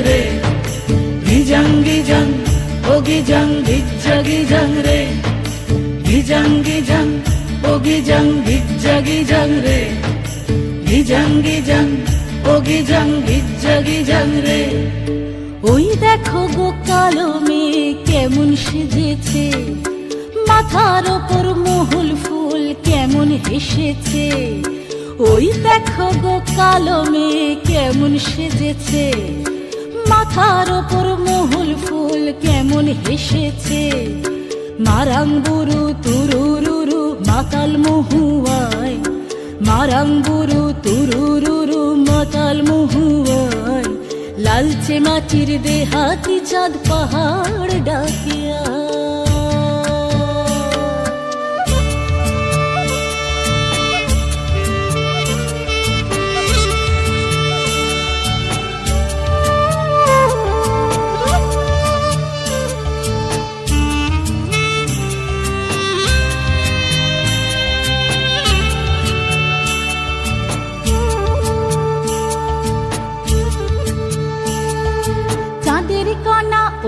রে, গিজাং গিজাং ও গিজাং গিজ্জা গিজাং রে, গিজাং গিজাং ও গিজাং গিজ্জা গিজাং রে, গিজাং গিজাং ও গিজাং গিজ্জা গিজাং রে। ওই দেখো গো কালো মেয়ে কেমন সেজেছে, মাথার ওপর মহুল ফুল কেমন হেসেছে। ওই দেখো গো কালো মেয়ে কেমন সেজেছে, মাথার ওপর মহুল ফুল কেমন হেসেছে। মারাং বুরু তুরুরুরু মাতাল মহুয়ায়, মারাং বুরু তুরুরুরু মাতাল মহুয়ায়। লালচে মাটির দেহাতি চাঁদ পাহাড় ডাকিয়া।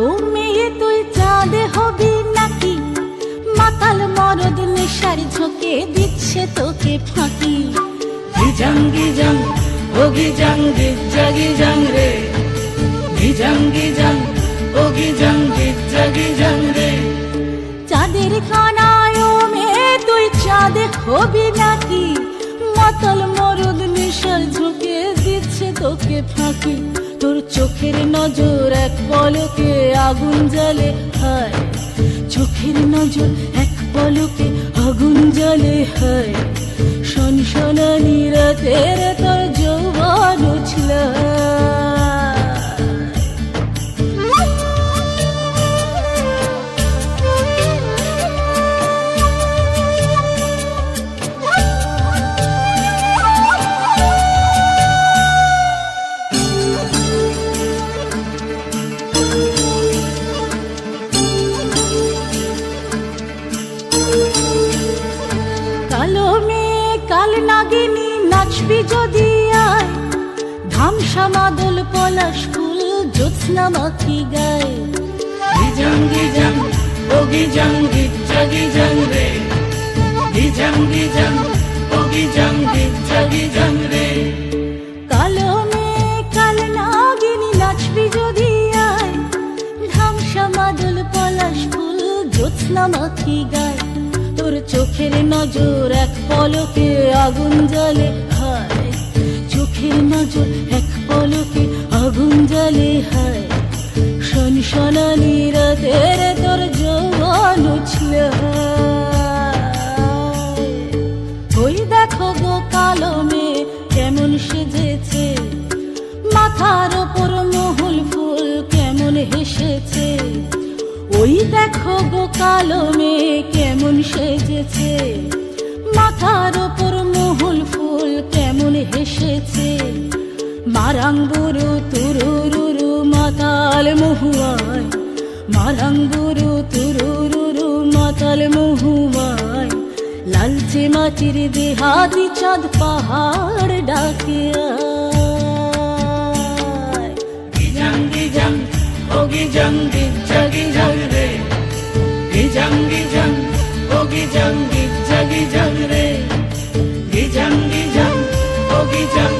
ও মেয়ে তুই চাঁদ হবি নাকি, মাতাল মরদ নেশার ঝোঁকে দিচ্ছে তোকে ফাঁকি। গিজাং গিজাং ও গিজাং গিজ্জা গিজাং রে, গিজাং গিজাং ও গিজাং গিজ্জা গিজাং রে। চাঁদের কানায় ও মেয়ে তুই চাঁদ হবি নাকি, মাতাল মরদ নেশার ঝোঁকে দিচ্ছে তোকে ফাঁকি। তোর চোখের নজর এক পলকে আগুন জ্বলে হায়, চোখের নজর এক পলকে আগুন জ্বলে হায়। সনসনানি রাতের তোর যৌবন উছলা। কালো মেয়ে কাল নাগিনী নাচবি যদি আয়, ধামসা মাদল পলাশ ফুল জ্যোৎস্না মাখি গায়। গিজাং গিজাং ও গিজাং গিজ্জা গিজাং রে, গিজাং গিজাং ও গিজাং গিজ্জা গিজাং রে। কালো মেয়ে কাল নাগিনী নাচবি যদি আয়, ধামসা মাদল পলাশ ফুল জ্যোৎস্না মাখি গায়। তোর চোখের নজর এক পলকে আগুন জ্বলে হায়, চোখের নজর এক পলকে আগুন জ্বলে হায়। সনসনানি রাতের তোর যৌবন উছলে হায়। ওই দেখো গো কালো মেয়ে কেমন সেজেছে, মাথার ওপর মহুল ফুল কেমন হেসেছে। ওই দেখো গো কালো মেয়ে কেমন সেজেছে, মাথার ওপর মহুল ফুল কেমন হেসেছে। মারাং বুরু তুরুরুরু মাতাল মহুয়ায়, মারাং বুরু তুরুরুরু মাতাল মহুয়ায়। লালচে মাটির দেহাতি চাঁদ পাহাড় ডাকিয়া। গিজাং গিজাং ও গিজাং গিজ্জা গিজাং রে, গিজাং গিজাং ও গিজাং গিজ্জা গিজাং রে, গিজাং গিজাং ও গিজাং